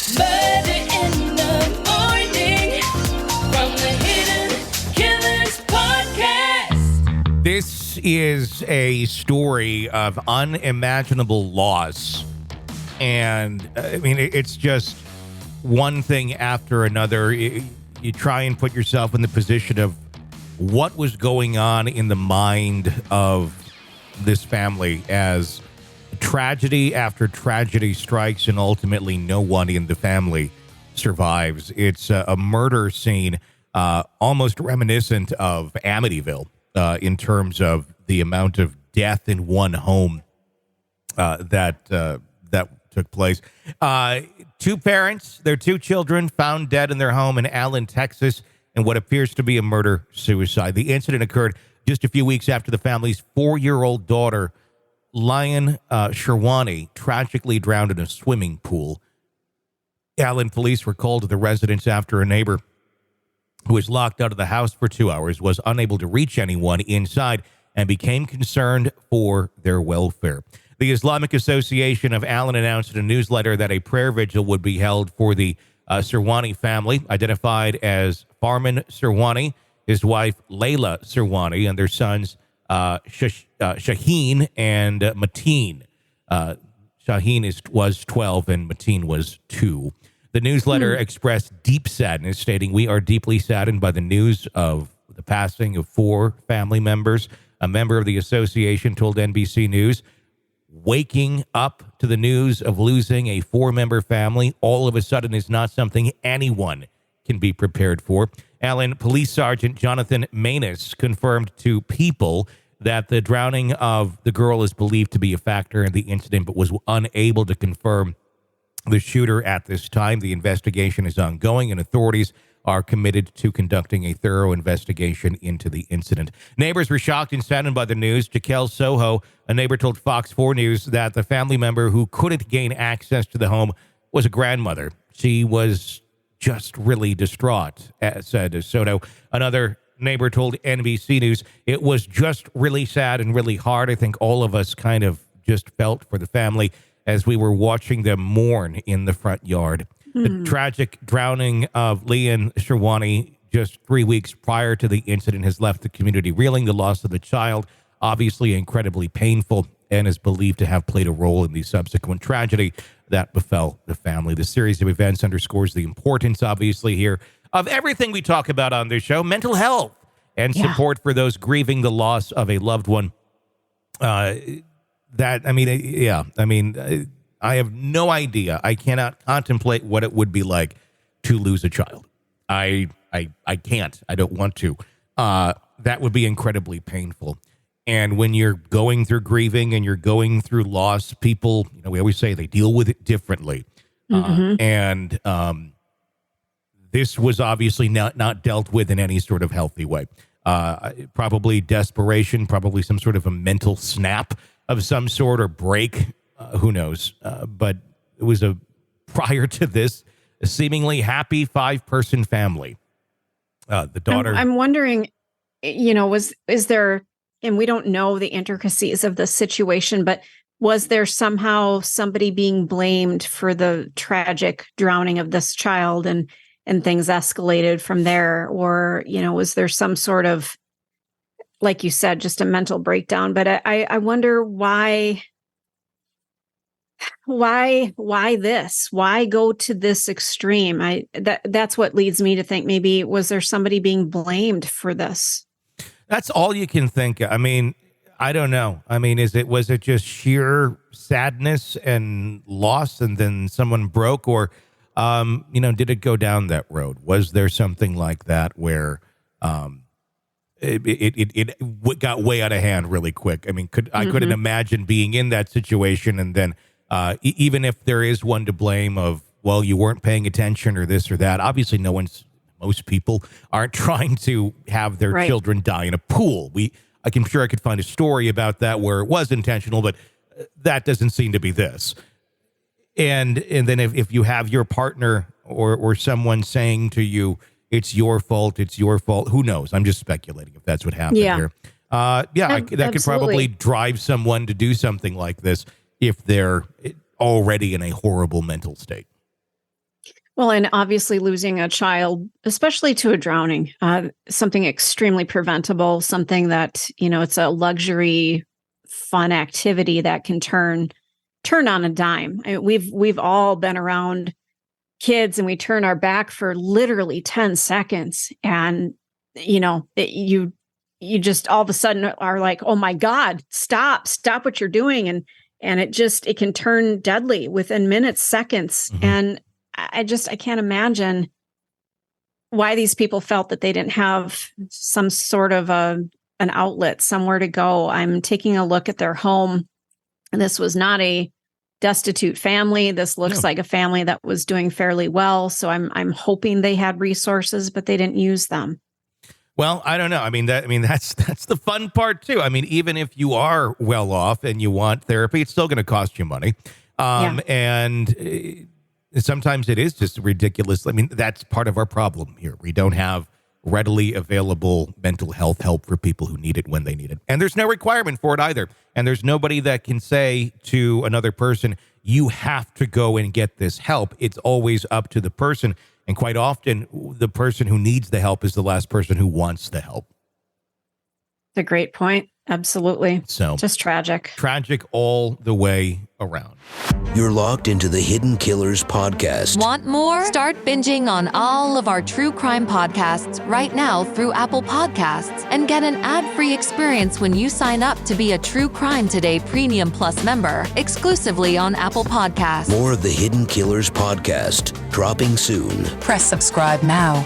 Murder in the morning from the Hidden Killers podcast. This is a story of unimaginable loss. And I mean, it's just one thing after another. You try and put yourself in the position of what was going on in the mind of this family as tragedy after tragedy strikes and ultimately no one in the family survives. It's a murder scene almost reminiscent of Amityville in terms of the amount of death in one home that took place. Two parents, their two children found dead in their home in Allen, Texas, in what appears to be a murder-suicide. The incident occurred just a few weeks after the family's 4-year-old daughter, Lyian Sherwani, tragically drowned in a swimming pool. Allen police were called to the residence after a neighbor who was locked out of the house for 2 hours was unable to reach anyone inside and became concerned for their welfare. The Islamic Association of Allen announced in a newsletter that a prayer vigil would be held for the Sherwani family, identified as Farman Sherwani, his wife Layla Sherwani, and their sons Shaheen and Mateen. Shaheen was 12 and Mateen was 2. The newsletter expressed deep sadness, stating, "We are deeply saddened by the news of the passing of 4 family members." A member of the association told NBC News, "Waking up to the news of losing a 4-member family all of a sudden is not something anyone can be prepared for." Allen Police Sergeant Jonathan Manus confirmed to People that the drowning of the girl is believed to be a factor in the incident, but was unable to confirm the shooter at this time. The investigation is ongoing, and authorities are committed to conducting a thorough investigation into the incident. Neighbors were shocked and saddened by the news. Jaquel Soho, a neighbor, told Fox 4 News that the family member who couldn't gain access to the home was a grandmother. She was just really distraught, said Soto. Another neighbor told NBC News, "It was just really sad and really hard. I think all of us kind of just felt for the family as we were watching them mourn in the front yard." The tragic drowning of Lyian Sherwani just 3 weeks prior to the incident has left the community reeling. The loss of the child, obviously incredibly painful, and is believed to have played a role in the subsequent tragedy that befell the family. The series of events underscores the importance, obviously, here of everything we talk about on this show: mental health and support for those grieving the loss of a loved one. I have no idea. I cannot contemplate what it would be like to lose a child. I can't. I don't want to. That would be incredibly painful. And when you're going through grieving and you're going through loss, people, we always say they deal with it differently. And this was obviously not dealt with in any sort of healthy way. Probably desperation, probably some sort of a mental snap of some sort or break. Who knows? But it was prior to this, a seemingly happy 5-person family. The daughter. I'm wondering, is there, and we don't know the intricacies of the situation, but was there somehow somebody being blamed for the tragic drowning of this child and things escalated from there? Or, was there some sort of, like you said, just a mental breakdown? But I wonder why this? Why go to this extreme? That's what leads me to think, maybe was there somebody being blamed for this? That's all you can think. I mean, I don't know. I mean, was it just sheer sadness and loss and then someone broke, or did it go down that road? Was there something like that where it got way out of hand really quick? I mean, I couldn't imagine being in that situation, and then even if there is one to blame of, well, you weren't paying attention or this or that. Obviously, most people aren't trying to have their children die in a pool. I'm sure I could find a story about that where it was intentional, but that doesn't seem to be this. And then if you have your partner or someone saying to you, it's your fault, who knows? I'm just speculating if that's what happened here. That could probably drive someone to do something like this if they're already in a horrible mental state. Well, and obviously losing a child, especially to a drowning, something extremely preventable, something that, it's a luxury, fun activity that can turn on a dime. I mean, we've all been around kids and we turn our back for literally 10 seconds and, you just all of a sudden are like, oh my God, stop what you're doing. And it can turn deadly within minutes, seconds. Mm-hmm. And I can't imagine why these people felt that they didn't have some sort of an outlet, somewhere to go. I'm taking a look at their home, and this was not a destitute family. This looks like a family that was doing fairly well. So I'm hoping they had resources, but they didn't use them. Well, I don't know. That's the fun part too. I mean, even if you are well off and you want therapy, it's still going to cost you money. And sometimes it is just ridiculous. I mean, that's part of our problem here. We don't have readily available mental health help for people who need it when they need it. And there's no requirement for it either. And there's nobody that can say to another person, you have to go and get this help. It's always up to the person. And quite often, the person who needs the help is the last person who wants the help. It's a great point. Absolutely. So just tragic. Tragic all the way around. You're locked into the Hidden Killers podcast. Want more? Start binging on all of our true crime podcasts right now through Apple Podcasts and get an ad-free experience when you sign up to be a True Crime Today Premium Plus member exclusively on Apple Podcasts. More of the Hidden Killers podcast dropping soon. Press subscribe now.